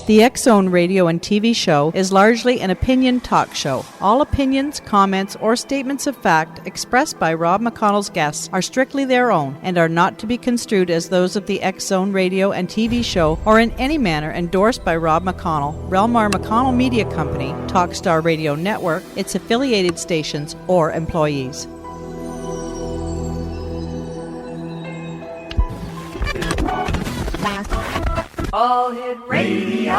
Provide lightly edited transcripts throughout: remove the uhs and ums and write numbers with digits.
The X-Zone radio and TV show is largely an opinion talk show. All opinions, comments, or statements of fact expressed by Rob McConnell's guests are strictly their own and are not to be construed as those of the X-Zone radio and TV show or in any manner endorsed by Rob McConnell, Relmar McConnell Media Company, Talkstar Radio Network, its affiliated stations, or employees. All Hit Radio.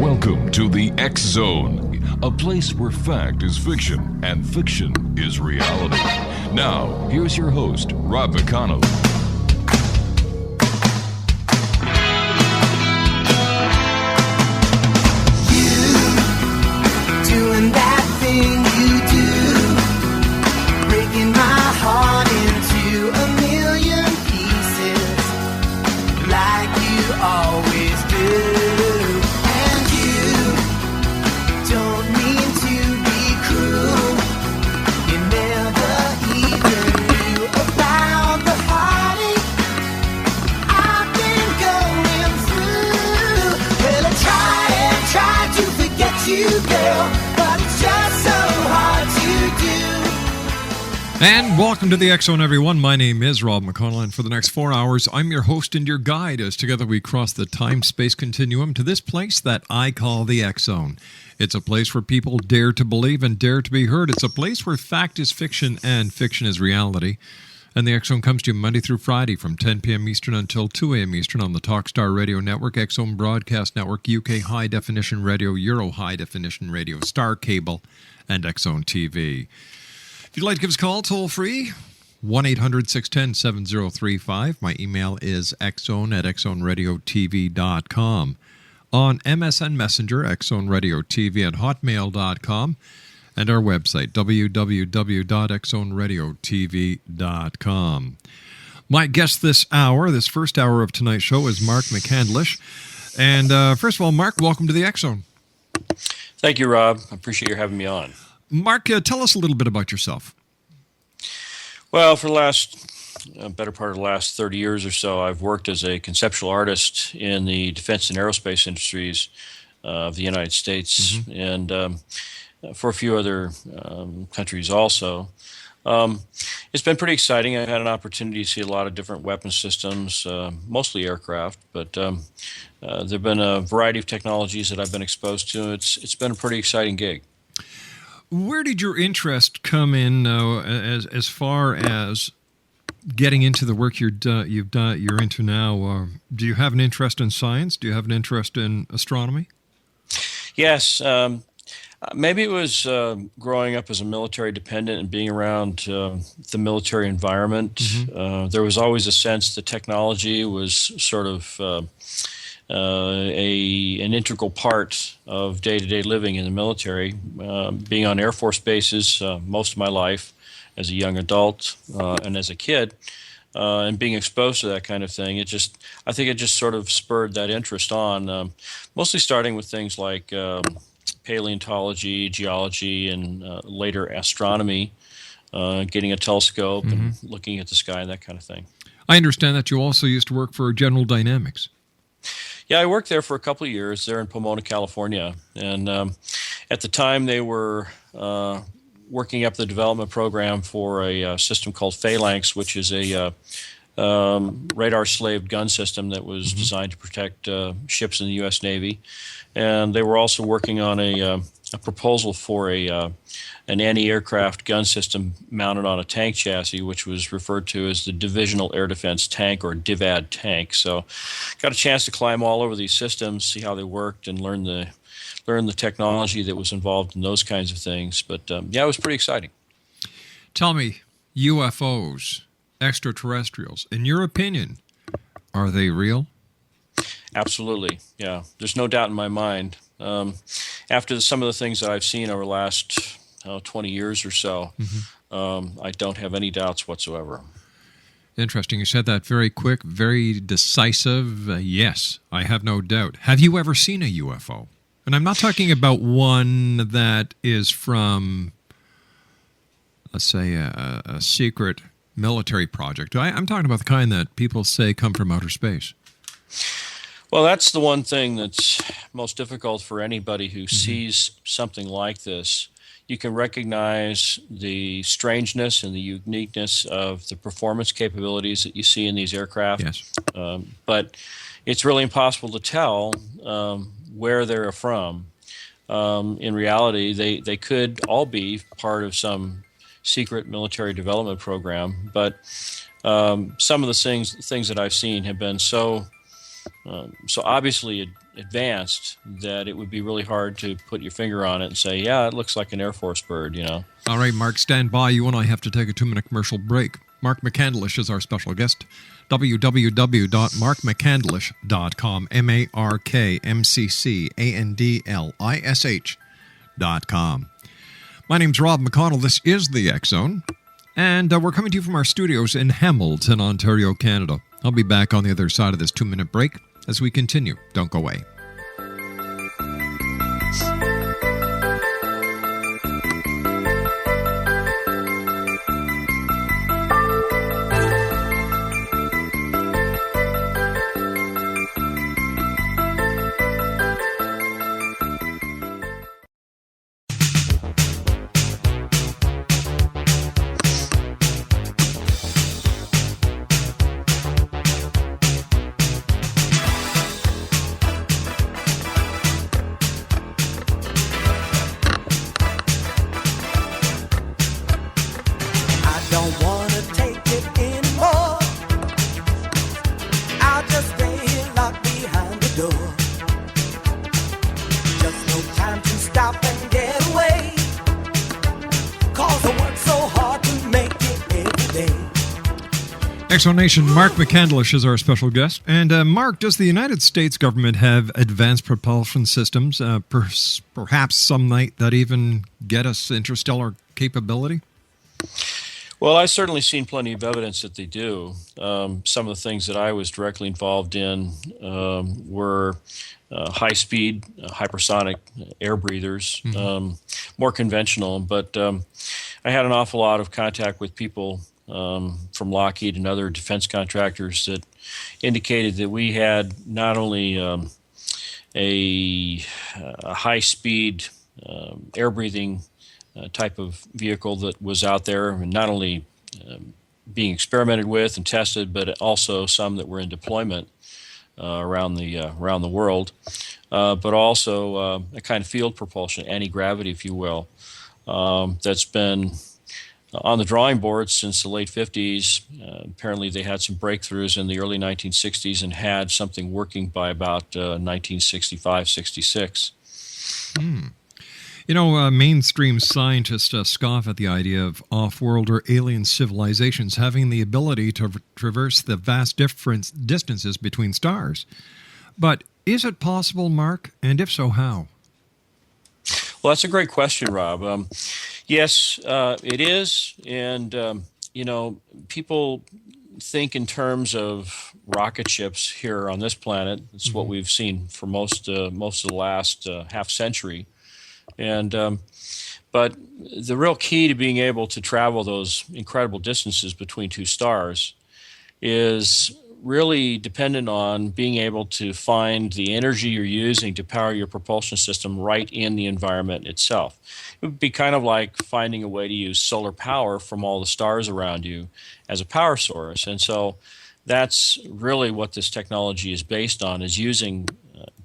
Welcome to the X Zone, a place where fact is fiction and fiction is reality. Now, here's your host, Rob McConnell. You doing that thing you do, breaking my heart into a million pieces, like you always do. And you don't mean to be cruel, you never even knew about the heartache I've been going through. Well, I tried to forget you, girl, but it's just so hard to do. And welcome to the X-Zone, everyone. My name is Rob McConnell, and for the next 4 hours, I'm your host and your guide as together we cross the time-space continuum to this place that I call the X-Zone. It's a place where people dare to believe and dare to be heard. It's a place where fact is fiction and fiction is reality. And the X-Zone comes to you Monday through Friday from 10 p.m. Eastern until 2 a.m. Eastern on the Talkstar Radio Network, X-Zone Broadcast Network, UK High Definition Radio, Euro High Definition Radio, Star Cable, and X-Zone TV. If you'd like to give us a call, toll free, 1-800-610-7035. My email is xzone@xzoneradiotv.com. On MSN Messenger, xzoneradiotv at hotmail.com. And our website, www.xzoneradiotv.com. My guest this hour, this first hour of tonight's show, is Mark McCandlish. And first of all, Mark, welcome to the X-Zone. Thank you, Rob. I appreciate you having me on. Mark, tell us a little bit about yourself. Well, for the better part of the last 30 years or so, I've worked as a conceptual artist in the defense and aerospace industries of the United States, and for a few other countries also. It's been pretty exciting. I've had an opportunity to see a lot of different weapon systems, mostly aircraft, but there have been a variety of technologies that I've been exposed to. It's been a pretty exciting gig. Where did your interest come in as far as getting into the work you're into now? Do you have an interest in science? Do you have an interest in astronomy? Yes. Maybe it was growing up as a military dependent and being around the military environment. There was always a sense that technology was sort of an integral part of day-to-day living in the military. Being on Air Force bases most of my life as a young adult and as a kid, and being exposed to that kind of thing, I think it just sort of spurred that interest on, mostly starting with things like paleontology, geology, and later astronomy, getting a telescope and looking at the sky and that kind of thing. I understand that you also used to work for General Dynamics. Yeah, I worked there for a couple of years there in Pomona, California. And at the time, they were working up the development program for a system called Phalanx, which is a radar-slaved gun system that was designed to protect ships in the U.S. Navy. And they were also working on a proposal for an anti-aircraft gun system mounted on a tank chassis, which was referred to as the Divisional Air Defense Tank, or DIVAD tank. So got a chance to climb all over these systems, see how they worked, and learn the technology that was involved in those kinds of things. But yeah, it was pretty exciting. Tell me, UFOs, extraterrestrials, in your opinion, are they real? Absolutely, yeah. There's no doubt in my mind. After some of the things that I've seen over the last 20 years or so, I don't have any doubts whatsoever. Interesting. You said that very quick, very decisive. Yes, I have no doubt. Have you ever seen a UFO? And I'm not talking about one that is from let's say, a secret military project? I'm talking about the kind that people say come from outer space. Well, that's the one thing that's most difficult for anybody who sees something like this. You can recognize the strangeness and the uniqueness of the performance capabilities that you see in these aircraft. Yes. But it's really impossible to tell where they're from. In reality, they could all be part of some secret military development program, but some of the things that I've seen have been so obviously advanced that it would be really hard to put your finger on it and say, yeah, it looks like an Air Force bird, All right, Mark, stand by. You and I have to take a 2-minute commercial break. Mark McCandlish is our special guest. www.markmccandlish.com, MarkMcCandlish.com. My name's Rob McConnell. This is the X Zone, and we're coming to you from our studios in Hamilton, Ontario, Canada. I'll be back on the other side of this 2-minute break as we continue. Don't go away. Exonation, Mark McCandlish is our special guest. And Mark, does the United States government have advanced propulsion systems, perhaps some night that even get us interstellar capability? Well, I've certainly seen plenty of evidence that they do. Some of the things that I was directly involved in were high-speed, hypersonic air breathers, more conventional. But I had an awful lot of contact with people from Lockheed and other defense contractors that indicated that we had not only a high-speed air-breathing type of vehicle that was out there, and not only being experimented with and tested, but also some that were in deployment around the world, but also a kind of field propulsion, anti-gravity, if you will, that's been on the drawing board since the late 50s. Apparently they had some breakthroughs in the early 1960s and had something working by about 1965, 66. You know, mainstream scientists scoff at the idea of off-world or alien civilizations having the ability to traverse the vast distances between stars. But is it possible, Mark? And if so, how? Well, that's a great question, Rob. Yes, it is. And, people think in terms of rocket ships here on this planet. It's what we've seen for most of the last half century. And but the real key to being able to travel those incredible distances between two stars is really dependent on being able to find the energy you're using to power your propulsion system right in the environment itself. It would be kind of like finding a way to use solar power from all the stars around you as a power source. And so that's really what this technology is based on, is using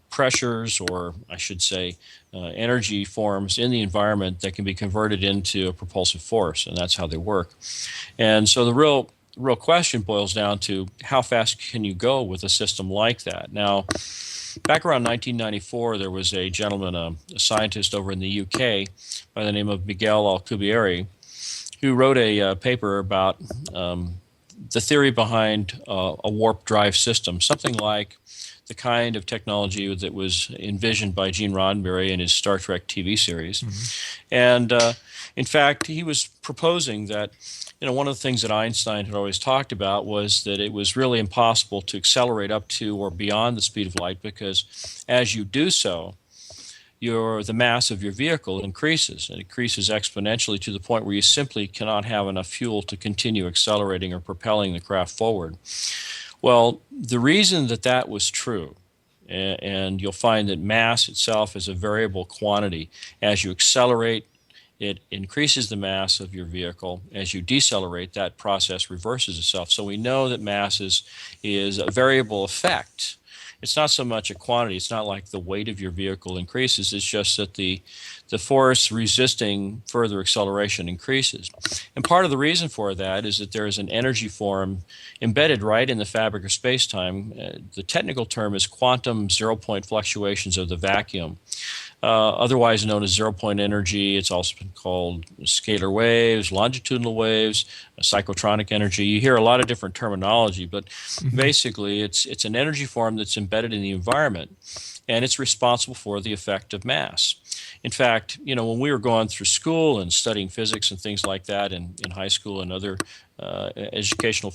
pressures, or I should say energy forms in the environment that can be converted into a propulsive force, and that's how they work. And so the real question boils down to how fast can you go with a system like that. Now, back around 1994, there was a gentleman, a scientist over in the UK by the name of Miguel Alcubierre, who wrote a paper about the theory behind a warp drive system, something like the kind of technology that was envisioned by Gene Roddenberry in his Star Trek TV series. And in fact, he was proposing that one of the things that Einstein had always talked about was that it was really impossible to accelerate up to or beyond the speed of light, because as you do so, the mass of your vehicle increases. It increases exponentially to the point where you simply cannot have enough fuel to continue accelerating or propelling the craft forward. Well, the reason that was true, and you'll find that mass itself is a variable quantity. As you accelerate, it increases the mass of your vehicle. As you decelerate, that process reverses itself. So we know that mass is a variable effect. It's not so much a quantity. It's not like the weight of your vehicle increases. It's just that the force resisting further acceleration increases. And part of the reason for that is that there is an energy form embedded right in the fabric of space-time. The technical term is quantum zero-point fluctuations of the vacuum. Otherwise known as zero-point energy. It's also been called scalar waves, longitudinal waves, psychotronic energy. You hear a lot of different terminology, but basically it's an energy form that's embedded in the environment, and it's responsible for the effect of mass. In fact, when we were going through school and studying physics and things like that in high school and other educational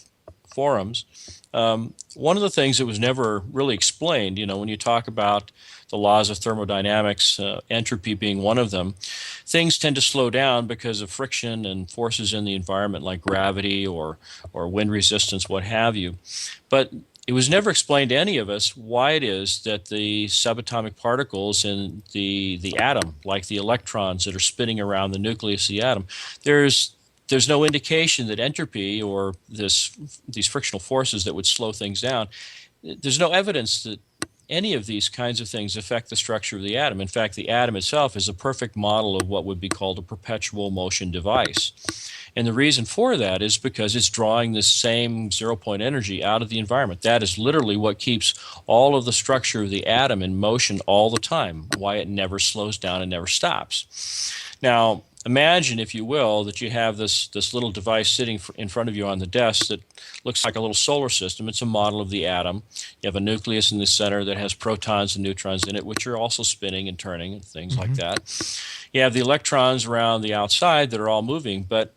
forums, one of the things that was never really explained, when you talk about the laws of thermodynamics, entropy being one of them, things tend to slow down because of friction and forces in the environment like gravity or wind resistance, what have you. But it was never explained to any of us why it is that the subatomic particles in the atom, like the electrons that are spinning around the nucleus of the atom, there's no indication that entropy or these frictional forces that would slow things down, there's no evidence that any of these kinds of things affect the structure of the atom. In fact, the atom itself is a perfect model of what would be called a perpetual motion device. And the reason for that is because it's drawing this same zero-point energy out of the environment. That is literally what keeps all of the structure of the atom in motion all the time, why it never slows down and never stops. Now, imagine, if you will, that you have this little device sitting in front of you on the desk that looks like a little solar system. It's a model of the atom. You have a nucleus in the center that has protons and neutrons in it, which are also spinning and turning and things like that. You have the electrons around the outside that are all moving, but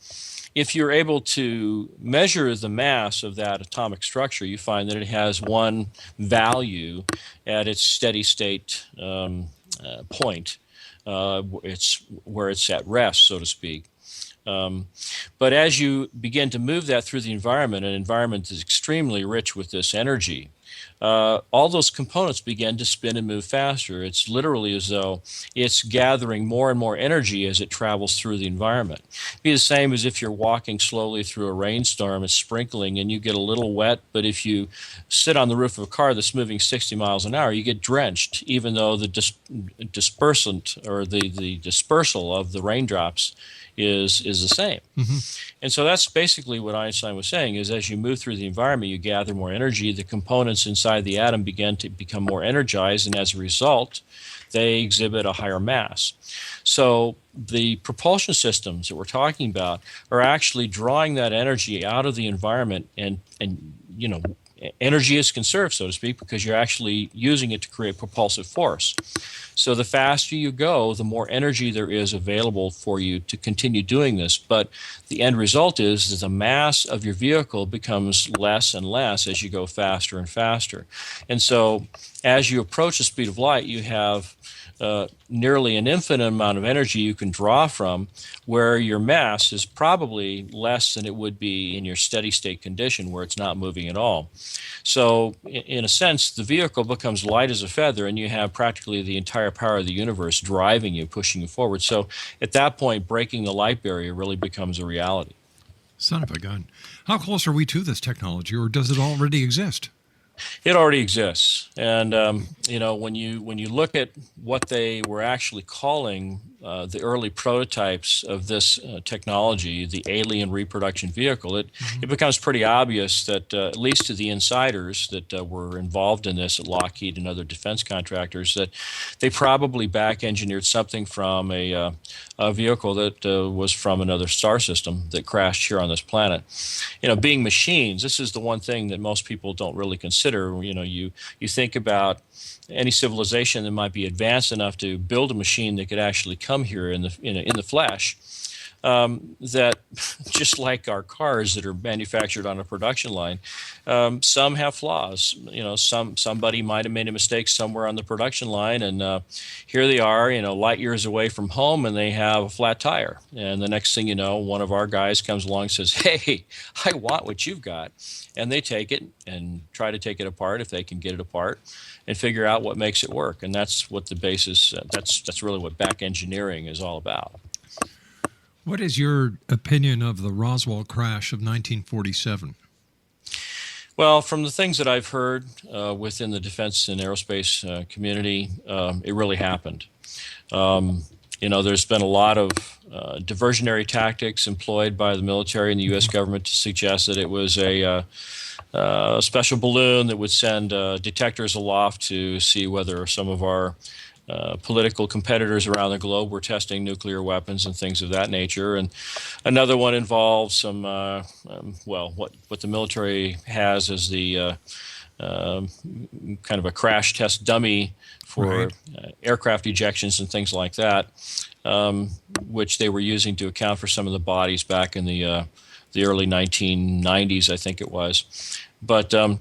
if you're able to measure the mass of that atomic structure, you find that it has one value at its steady state point. It's where it's at rest, so to speak. But as you begin to move that through the environment, an environment is extremely rich with this energy, all those components begin to spin and move faster. It's literally as though it's gathering more and more energy as it travels through the environment. It'd be the same as if you're walking slowly through a rainstorm, it's sprinkling, and you get a little wet, but if you sit on the roof of a car that's moving 60 miles an hour, you get drenched, even though the dispersant or the dispersal of the raindrops is the same. And so that's basically what Einstein was saying, is as you move through the environment, you gather more energy, the components inside the atom begin to become more energized, and as a result, they exhibit a higher mass. So the propulsion systems that we're talking about are actually drawing that energy out of the environment, and energy is conserved, so to speak, because you're actually using it to create propulsive force. So the faster you go, the more energy there is available for you to continue doing this. But the end result is that the mass of your vehicle becomes less and less as you go faster and faster. And so as you approach the speed of light, you have nearly an infinite amount of energy you can draw from, where your mass is probably less than it would be in your steady state condition where it's not moving at all. So in a sense, the vehicle becomes light as a feather, and you have practically the entire power of the universe driving you, pushing you forward. So at that point, breaking the light barrier really becomes a reality. Son of a gun. How close are we to this technology, or does it already exist? It already exists, and when you look at what they were actually calling the early prototypes of this technology, the alien reproduction vehicle, it becomes pretty obvious that at least to the insiders that were involved in this at Lockheed and other defense contractors, that they probably back-engineered something from a vehicle that was from another star system that crashed here on this planet. Being machines, this is the one thing that most people don't really consider. You think about any civilization that might be advanced enough to build a machine that could actually come here in the flesh. that just like our cars that are manufactured on a production line, some have flaws. Somebody might have made a mistake somewhere on the production line, and here they are, light years away from home, and they have a flat tire. And the next thing you know, one of our guys comes along and says, "Hey, I want what you've got," and they take it and try to take it apart if they can get it apart, and figure out what makes it work. And that's what the basis. That's really what back engineering is all about. What is your opinion of the Roswell crash of 1947? Well, from the things that I've heard within the defense and aerospace community, it really happened. There's been a lot of diversionary tactics employed by the military and the U.S. government to suggest that it was a special balloon that would send detectors aloft to see whether some of our political competitors around the globe were testing nuclear weapons and things of that nature. And another one involves some, what the military has as the kind of a crash test dummy for aircraft ejections and things like that, which they were using to account for some of the bodies back in the early 1990s, I think it was. But I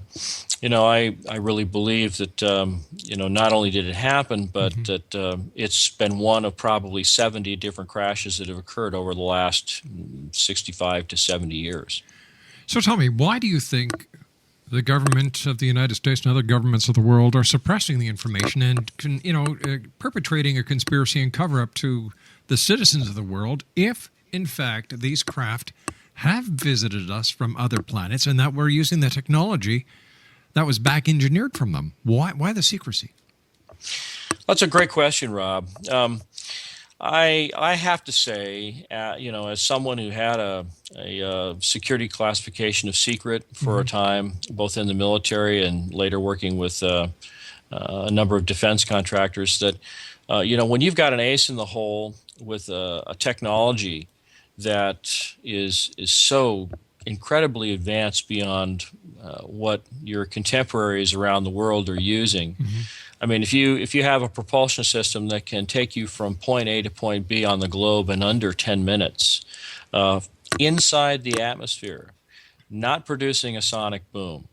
really believe that not only did it happen, but that it's been one of probably 70 different crashes that have occurred over the last 65 to 70 years. So tell me, why do you think the government of the United States and other governments of the world are suppressing the information and perpetrating a conspiracy and cover-up to the citizens of the world if, in fact, these craft have visited us from other planets and that we're using the technology that was back engineered from them? Why the secrecy? That's a great question, Rob. I have to say, as someone who had a security classification of secret for a time, both in the military and later working with a number of defense contractors, that when you've got an ace in the hole with a technology that is so incredibly advanced beyond what your contemporaries around the world are using. I mean, if you have a propulsion system that can take you from point A to point B on the globe in under 10 minutes, inside the atmosphere, not producing a sonic boom,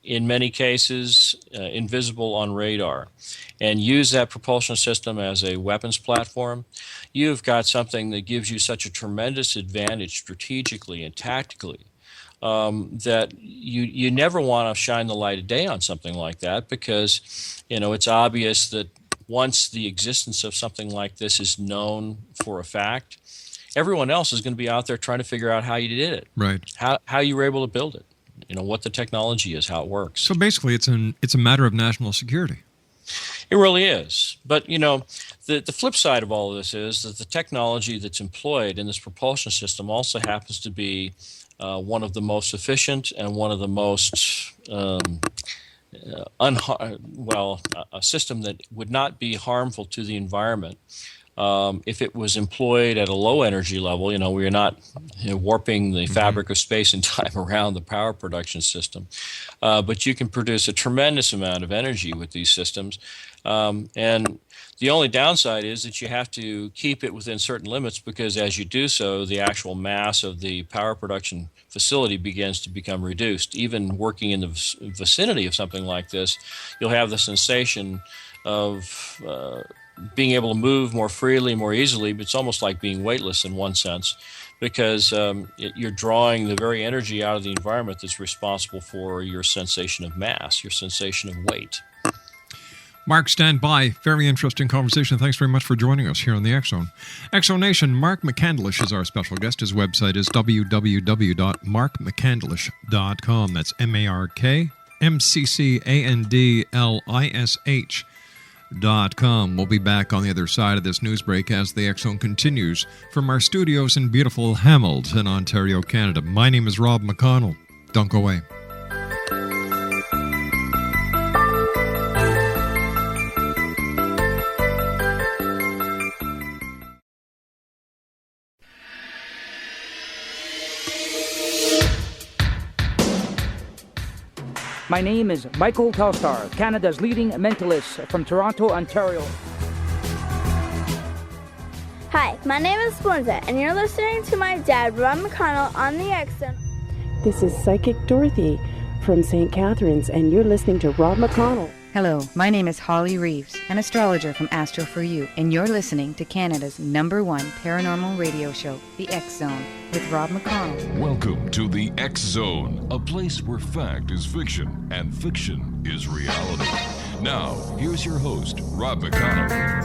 in many cases invisible on radar, and use that propulsion system as a weapons platform, you've got something that gives you such a tremendous advantage strategically and tactically that you never want to shine the light of day on something like that, because it's obvious that once the existence of something like this is known for a fact, everyone else is going to be out there trying to figure out how you did it, right? How you were able to build it, what the technology is, how it works. So basically, it's a matter of national security. It really is. But, the flip side of all of this is that the technology that's employed in this propulsion system also happens to be one of the most efficient and one of the most a system that would not be harmful to the environment if it was employed at a low energy level. We're not warping the fabric of space and time around the power production system, but you can produce a tremendous amount of energy with these systems. And the only downside is that you have to keep it within certain limits, because as you do so, the actual mass of the power production facility begins to become reduced. Even working in the vicinity of something like this, you'll have the sensation of being able to move more freely, more easily, but it's almost like being weightless in one sense, because you're drawing the very energy out of the environment that's responsible for your sensation of mass, your sensation of weight. Mark, stand by. Very interesting conversation. Thanks very much for joining us here on the X-Zone. X-Zone Nation, Mark McCandlish is our special guest. His website is www.markmccandlish.com. That's MarkMccandlish.com. We'll be back on the other side of this news break as the X-Zone continues from our studios in beautiful Hamilton, Ontario, Canada. My name is Rob McConnell. Don't go away. My name is Michael Telstar, Canada's leading mentalist from Toronto, Ontario. Hi, my name is Splenda, and you're listening to my dad, Rob McConnell, on the X-Zone. This is Psychic Dorothy from St. Catharines, and you're listening to Rob McConnell. Hello, my name is Holly Reeves, an astrologer from Astro For You, and you're listening to Canada's #1 paranormal radio show, The X-Zone, with Rob McConnell. Welcome to the X Zone, a place where fact is fiction and fiction is reality. Now, here's your host, Rob McConnell.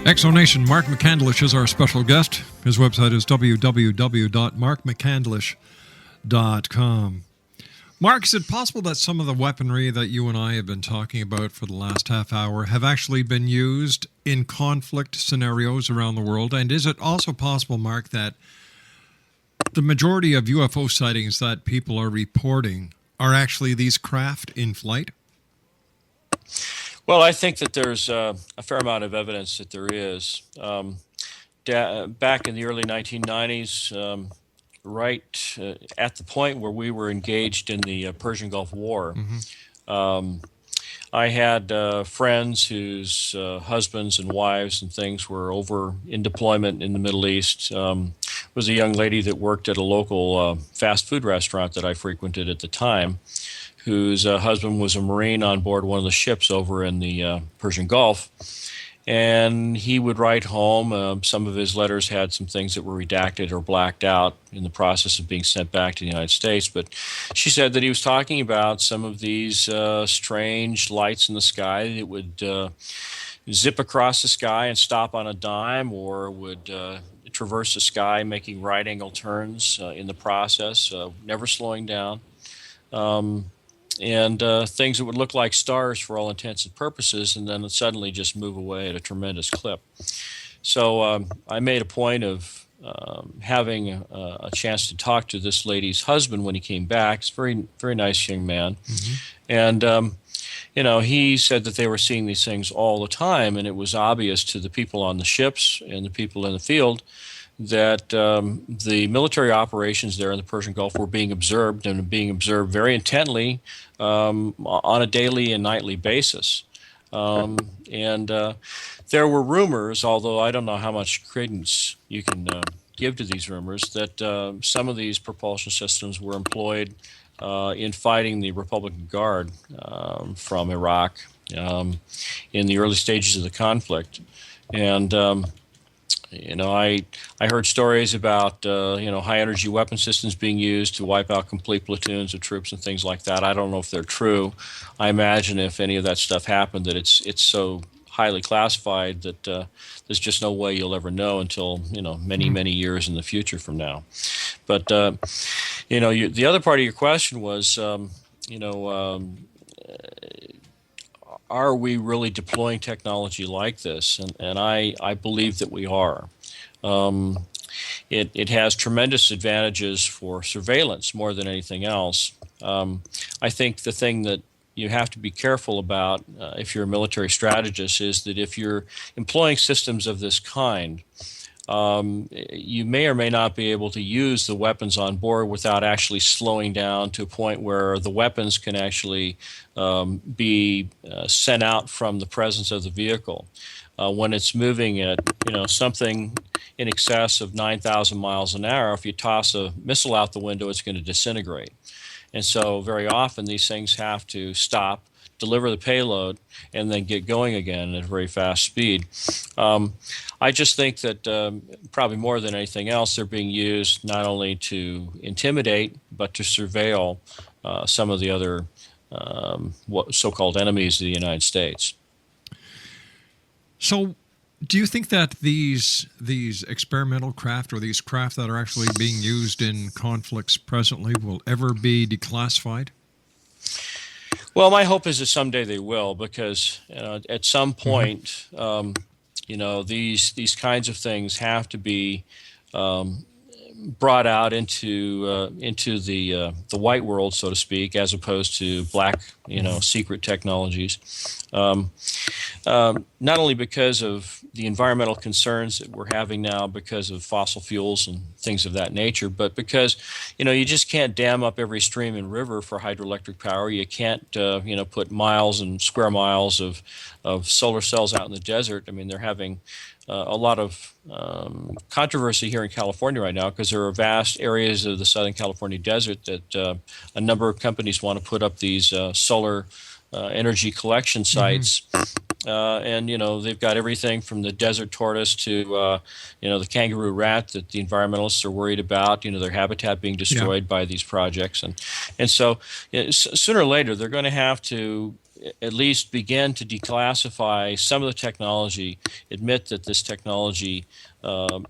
Exonation, Mark McCandlish is our special guest. His website is www.markmccandlish.com. Mark, is it possible that some of the weaponry that you and I have been talking about for the last half hour have actually been used in conflict scenarios around the world? And is it also possible, Mark, that the majority of UFO sightings that people are reporting are actually these craft in flight? Well, I think that there's a fair amount of evidence that there is. Back in the early 1990s, right at the point where we were engaged in the Persian Gulf War, I had friends whose husbands and wives and things were over in deployment in the Middle East. Was a young lady that worked at a local fast food restaurant that I frequented at the time, whose husband was a Marine on board one of the ships over in the Persian Gulf. And he would write home. Some of his letters had some things that were redacted or blacked out in the process of being sent back to the United States. But she said that he was talking about some of these strange lights in the sky that would zip across the sky and stop on a dime, or would traverse the sky, making right-angle turns in the process, never slowing down. And things that would look like stars for all intents and purposes, and then suddenly just move away at a tremendous clip. So I made a point of having a chance to talk to this lady's husband when he came back. He's a very, very nice young man. And, he said that they were seeing these things all the time, and it was obvious to the people on the ships and the people in the field that the military operations there in the Persian Gulf were being observed, and being observed very intently on a daily and nightly basis. And there were rumors, although I don't know how much credence you can give to these rumors, that some of these propulsion systems were employed in fighting the Republican Guard from Iraq in the early stages of the conflict. And I heard stories about high energy weapon systems being used to wipe out complete platoons of troops and things like that. I don't know if they're true. I imagine if any of that stuff happened, that it's so highly classified that there's just no way you'll ever know until many years in the future from now. But the other part of your question was are we really deploying technology like this? And I believe that we are. It has tremendous advantages for surveillance more than anything else. I think the thing that you have to be careful about if you're a military strategist is that if you're employing systems of this kind, you may or may not be able to use the weapons on board without actually slowing down to a point where the weapons can actually be sent out from the presence of the vehicle. when it's moving at something in excess of 9,000 miles an hour, if you toss a missile out the window, it's going to disintegrate. And so very often these things have to stop, deliver the payload, and then get going again at a very fast speed. I just think that probably more than anything else, they're being used not only to intimidate, but to surveil some of the other so-called enemies of the United States. So do you think that these experimental craft, or these craft that are actually being used in conflicts presently, will ever be declassified? Well, my hope is that someday they will, because at some point, these kinds of things have to be brought out into the white world, so to speak, as opposed to black, secret technologies. Not only because of the environmental concerns that we're having now because of fossil fuels and things of that nature, but because, you just can't dam up every stream and river for hydroelectric power. You can't, put miles and square miles of solar cells out in the desert. I mean, they're having a lot of controversy here in California right now because there are vast areas of the Southern California desert that a number of companies want to put up these solar energy collection sites. And, they've got everything from the desert tortoise to, the kangaroo rat that the environmentalists are worried about, their habitat being destroyed by these projects. And so sooner or later, they're going to have to at least begin to declassify some of the technology, admit that this technology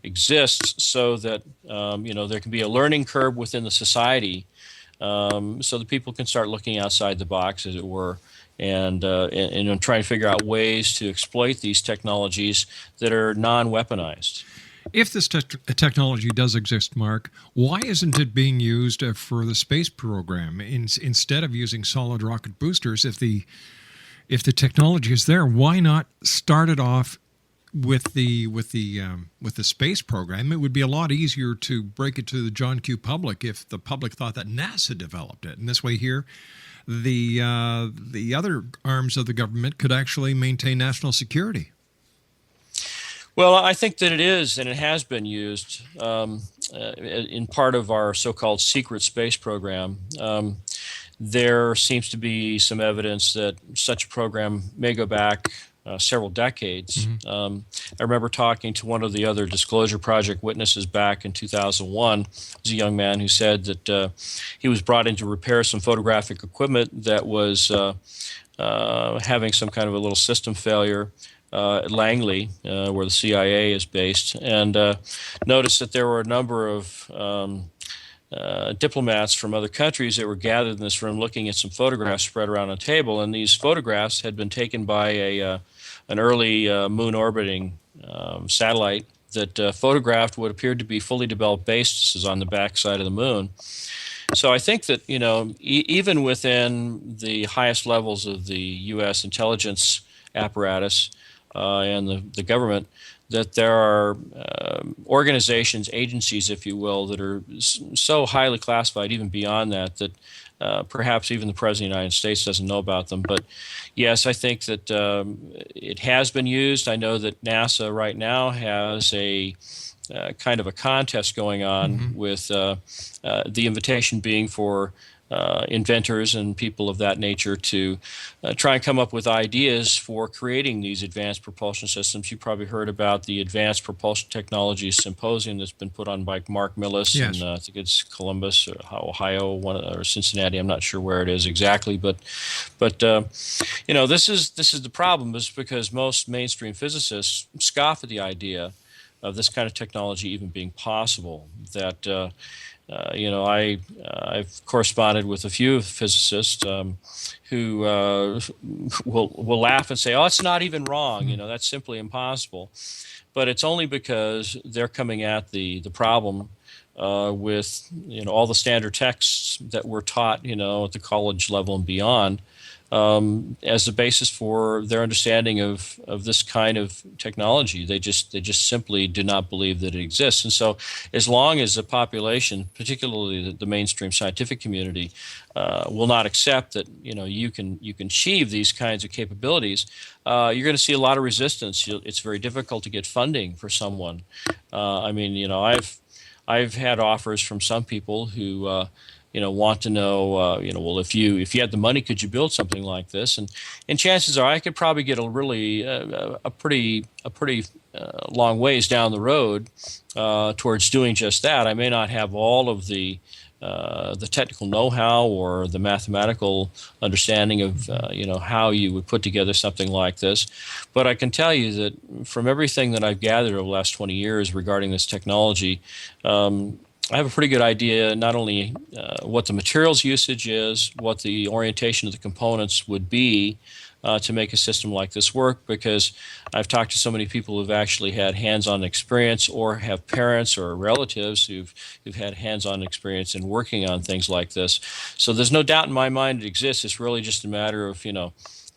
exists so that, there can be a learning curve within the society so that people can start looking outside the box, as it were, and trying to figure out ways to exploit these technologies that are non-weaponized. If this technology does exist, Mark, why isn't it being used for the space program instead of using solid rocket boosters? If the technology is there, why not start it off with the space program? It would be a lot easier to break it to the John Q. public if the public thought that NASA developed it. And this way here, the other arms of the government could actually maintain national security. Well, I think that it is, and it has been used in part of our so-called secret space program. There seems to be some evidence that such a program may go back several decades. I remember talking to one of the other Disclosure Project witnesses back in 2001. It was a young man who said that he was brought in to repair some photographic equipment that was having some kind of a little system failure at Langley, where the CIA is based, and noticed that there were a number of diplomats from other countries that were gathered in this room looking at some photographs spread around a table, and these photographs had been taken by an early moon orbiting satellite that photographed what appeared to be fully developed bases on the backside of the moon. So I think that, even within the highest levels of the U.S. intelligence apparatus and the government, that there are organizations, agencies, if you will, that are so highly classified, even beyond that perhaps even the President of the United States doesn't know about them. But yes, I think that it has been used. I know that NASA right now has a kind of a contest going on with the invitation being for inventors and people of that nature to try and come up with ideas for creating these advanced propulsion systems. You probably heard about the Advanced Propulsion Technologies Symposium that's been put on by Mark Millis in I think it's Columbus, or Ohio, or Cincinnati. I'm not sure where it is exactly, but this is the problem, is because most mainstream physicists scoff at the idea of this kind of technology even being possible. That I've corresponded with a few physicists who will laugh and say, "Oh, it's not even wrong. That's simply impossible." But it's only because they're coming at the problem with all the standard texts that we're taught, at the college level and beyond, as the basis for their understanding of this kind of technology. They just simply do not believe that it exists. And so as long as the population, particularly the mainstream scientific community, will not accept that you can achieve these kinds of capabilities, you're going to see a lot of resistance. It's very difficult to get funding for someone. I've had offers from some people who want to know, well, if you had the money, could you build something like this? And chances are I could probably get a pretty long ways down the road towards doing just that. I may not have all of the technical know-how or the mathematical understanding of how you would put together something like this, but I can tell you that from everything that I've gathered over the last 20 years regarding this technology, I have a pretty good idea not only what the materials usage is, what the orientation of the components would be to make a system like this work, because I've talked to so many people who've actually had hands-on experience or have parents or relatives who've had hands-on experience in working on things like this. So there's no doubt in my mind it exists. It's really just a matter of,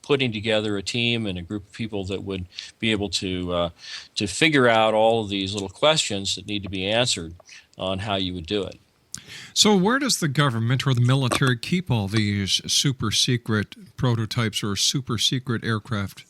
putting together a team and a group of people that would be able to figure out all of these little questions that need to be answered on how you would do it. So where does the government or the military keep all these super secret prototypes or super secret aircraft?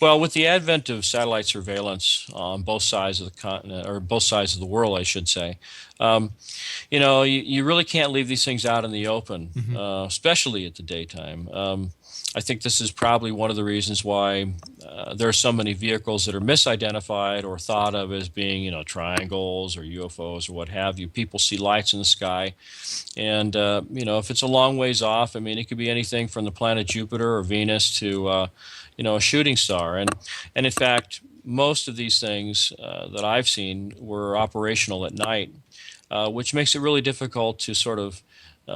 Well, with the advent of satellite surveillance on both sides of the continent, or both sides of the world, I should say, you really can't leave these things out in the open, especially at the daytime. I think this is probably one of the reasons why there are so many vehicles that are misidentified or thought of as being, triangles or UFOs or what have you. People see lights in the sky, and if it's a long ways off, it could be anything from the planet Jupiter or Venus to a shooting star. And in fact, most of these things that I've seen were operational at night, which makes it really difficult to sort of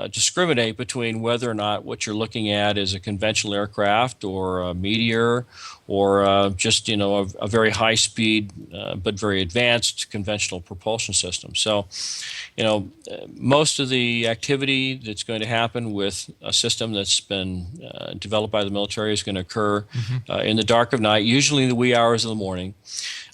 discriminate between whether or not what you're looking at is a conventional aircraft or a meteor or just a very high speed but very advanced conventional propulsion system. So most of the activity that's going to happen with a system that's been developed by the military is going to occur in the dark of night, usually in the wee hours of the morning.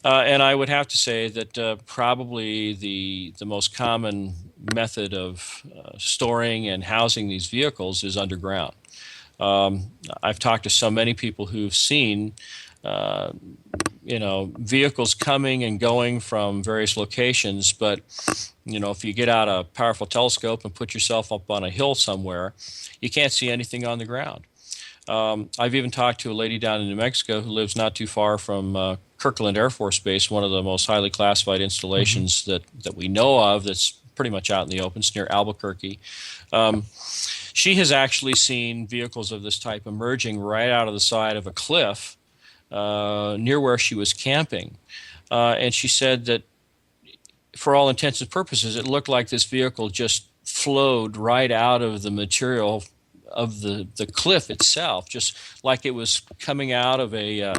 And I would have to say that probably the most common method of storing and housing these vehicles is underground. I've talked to so many people who've seen vehicles coming and going from various locations, but if you get out a powerful telescope and put yourself up on a hill somewhere, you can't see anything on the ground. I've even talked to a lady down in New Mexico who lives not too far from Kirkland Air Force Base, one of the most highly classified installations that we know of that's pretty much out in the open. It's near Albuquerque. She has actually seen vehicles of this type emerging right out of the side of a cliff near where she was camping. And she said that for all intents and purposes, it looked like this vehicle just flowed right out of the material of the cliff itself, just like it was coming out of a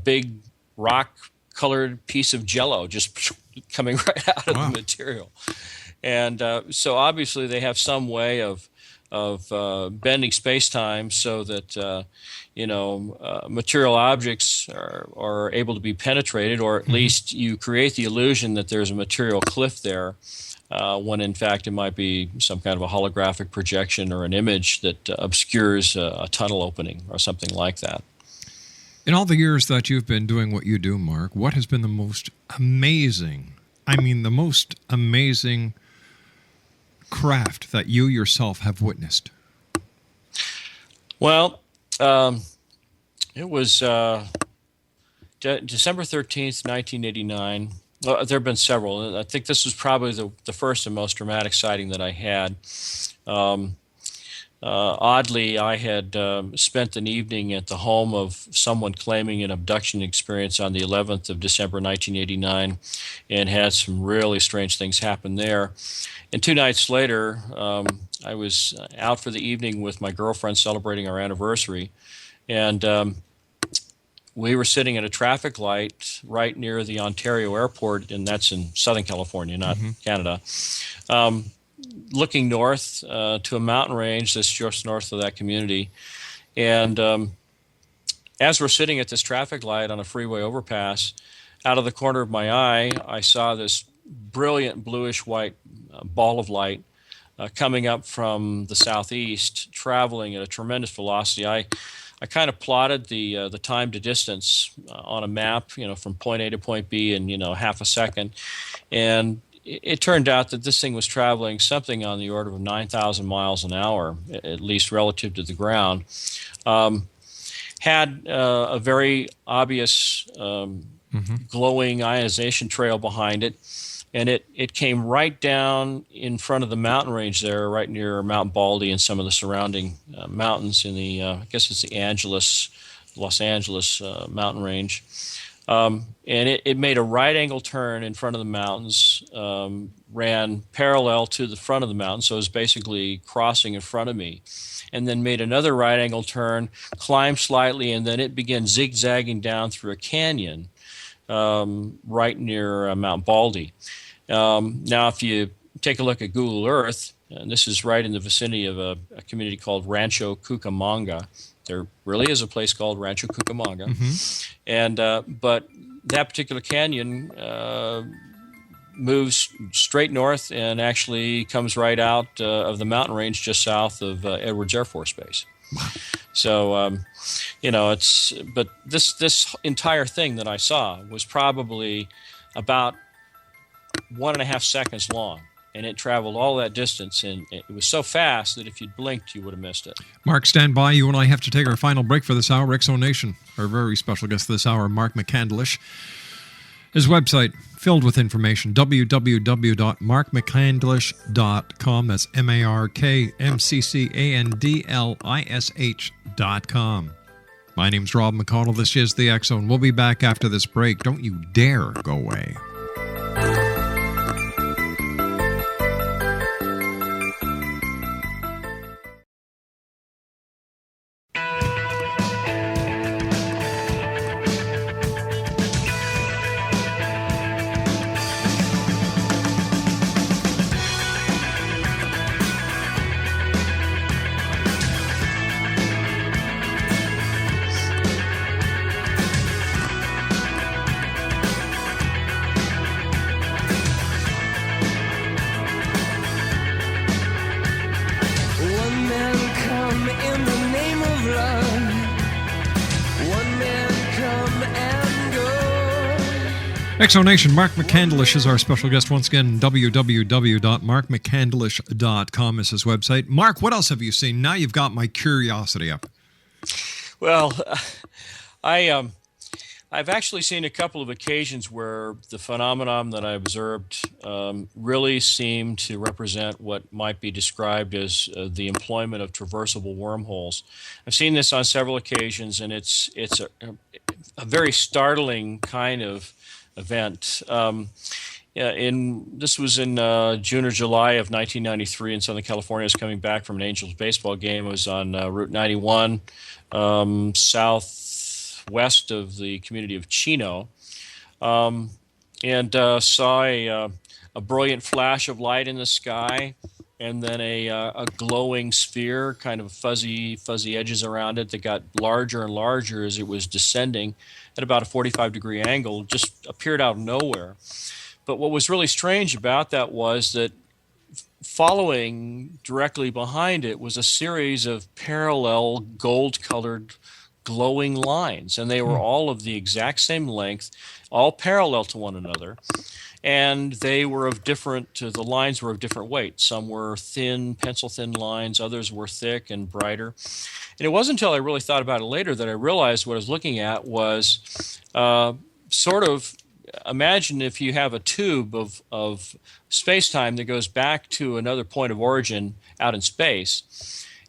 big rock-colored piece of Jell-O, just coming right out of the material. And so obviously they have some way of bending space-time so that material objects are able to be penetrated, or at least you create the illusion that there's a material cliff there, when in fact it might be some kind of a holographic projection or an image that obscures a tunnel opening or something like that. In all the years that you've been doing what you do, Mark, what has been the most amazing, craft that you yourself have witnessed? Well, it was December 13th, 1989. Well, there have been several. I think this was probably the first and most dramatic sighting that I had. Oddly, I had spent an evening at the home of someone claiming an abduction experience on the 11th of December 1989 and had some really strange things happen there. And 2 nights later, I was out for the evening with my girlfriend celebrating our anniversary, and we were sitting at a traffic light right near the Ontario airport, and that's in Southern California, not Canada. looking north to a mountain range that's just north of that community. And as we're sitting at this traffic light on a freeway overpass, out of the corner of my eye, I saw this brilliant bluish-white ball of light coming up from the southeast, traveling at a tremendous velocity. I kind of plotted the time to distance on a map, from point A to point B in, half a second. And it turned out that this thing was traveling something on the order of 9,000 miles an hour, at least relative to the ground. Had a very obvious glowing ionization trail behind it. And it came right down in front of the mountain range there, right near Mount Baldy and some of the surrounding mountains in the, I guess it's the Los Angeles mountain range. And it made a right angle turn in front of the mountains, ran parallel to the front of the mountain, so it was basically crossing in front of me, and then made another right angle turn, climbed slightly, and then it began zigzagging down through a canyon right near Mount Baldy. Now, if you take a look at Google Earth, and this is right in the vicinity of a community called Rancho Cucamonga. There really is a place called Rancho Cucamonga. And but that particular canyon moves straight north and actually comes right out of the mountain range just south of Edwards Air Force Base. So, but this entire thing that I saw was probably about 1.5 seconds long, and it traveled all that distance, and it was so fast that if you'd blinked, you would have missed it. Mark, stand by. You and I have to take our final break for this hour. Exo Nation, our very special guest this hour, Mark McCandlish. His website, filled with information, www.markmccandlish.com. That's MarkMccandlish.com. My name's Rob McConnell. This is the X Zone. We'll be back after this break. Don't you dare go away. Exonation, Mark McCandlish is our special guest once again. www.markmccandlish.com is his website. Mark, what else have you seen? Now you've got my curiosity up. Well, I've actually seen a couple of occasions where the phenomenon that I observed really seemed to represent what might be described as the employment of traversable wormholes. I've seen this on several occasions, and it's a very startling kind of event. This was in June or July of 1993 in Southern California. I was coming back from an Angels baseball game. I was on Route 91, southwest of the community of Chino, and saw a brilliant flash of light in the sky, and then a glowing sphere, kind of fuzzy edges around it that got larger and larger as it was descending at about a 45-degree angle, just appeared out of nowhere. But what was really strange about that was that following directly behind it was a series of parallel gold-colored glowing lines, and they were all of the exact same length, all parallel to one another. And they were of the lines were of different weight. Some were thin, pencil-thin lines. Others were thick and brighter. And it wasn't until I really thought about it later that I realized what I was looking at was sort of, imagine if you have a tube of space-time that goes back to another point of origin out in space.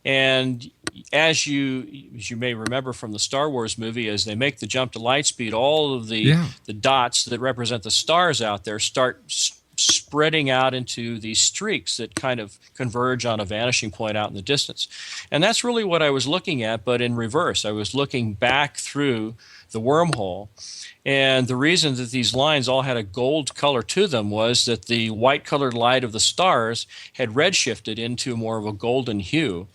And as you may remember from the Star Wars movie, as they make the jump to light speed, all of the dots that represent the stars out there start spreading out into these streaks that kind of converge on a vanishing point out in the distance. And that's really what I was looking at, but in reverse. I was looking back through the wormhole. And the reason that these lines all had a gold color to them was that the white-colored light of the stars had redshifted into more of a golden hue.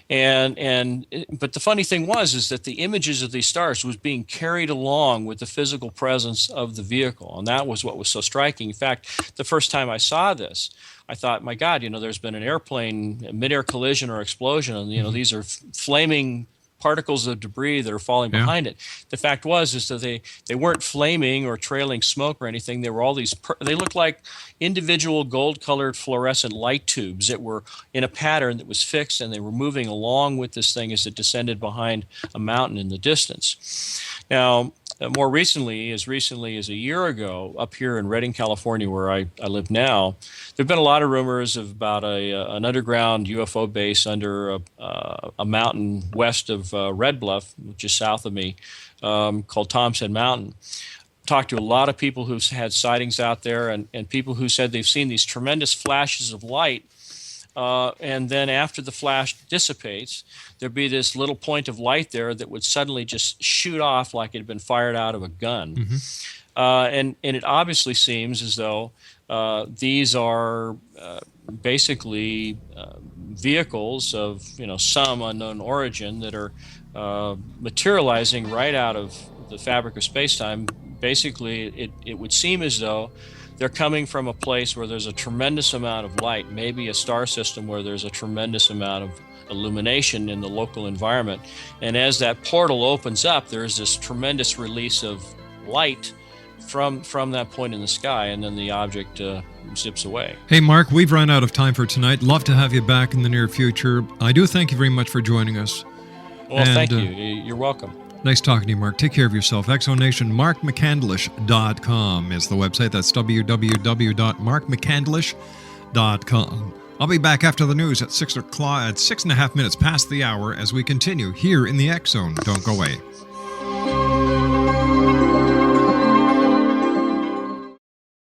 But the funny thing is that the images of these stars was being carried along with the physical presence of the vehicle, and that was what was so striking. In fact, the first time I saw this, I thought, my God, there's been an airplane, a mid-air collision or explosion, and these are flaming particles of debris that are falling behind it. The fact is that they weren't flaming or trailing smoke or anything. They were all these, they looked like individual gold-colored fluorescent light tubes that were in a pattern that was fixed, and they were moving along with this thing as it descended behind a mountain in the distance. Now, more recently as a year ago, up here in Redding, California, where I live now, there have been a lot of rumors about an underground UFO base under a mountain west of Red Bluff, which is south of me, called Thompson Mountain. Talked to a lot of people who've had sightings out there, and people who said they've seen these tremendous flashes of light. And then after the flash dissipates, there'd be this little point of light there that would suddenly just shoot off like it had been fired out of a gun. Mm-hmm. And it obviously seems as though these are basically vehicles of some unknown origin that are materializing right out of the fabric of space-time. Basically, it would seem as though they're coming from a place where there's a tremendous amount of light, maybe a star system where there's a tremendous amount of illumination in the local environment. And as that portal opens up, there's this tremendous release of light from that point in the sky, and then the object zips away. Hey, Mark, we've run out of time for tonight. Love to have you back in the near future. I do thank you very much for joining us. Well, thank you. You're welcome. Nice talking to you, Mark. Take care of yourself. Exonation, markmccandlish.com is the website. That's www.markmccandlish.com. I'll be back after the news at 6 o'clock, at 6.5 minutes past the hour as we continue here in the X Zone. Don't go away.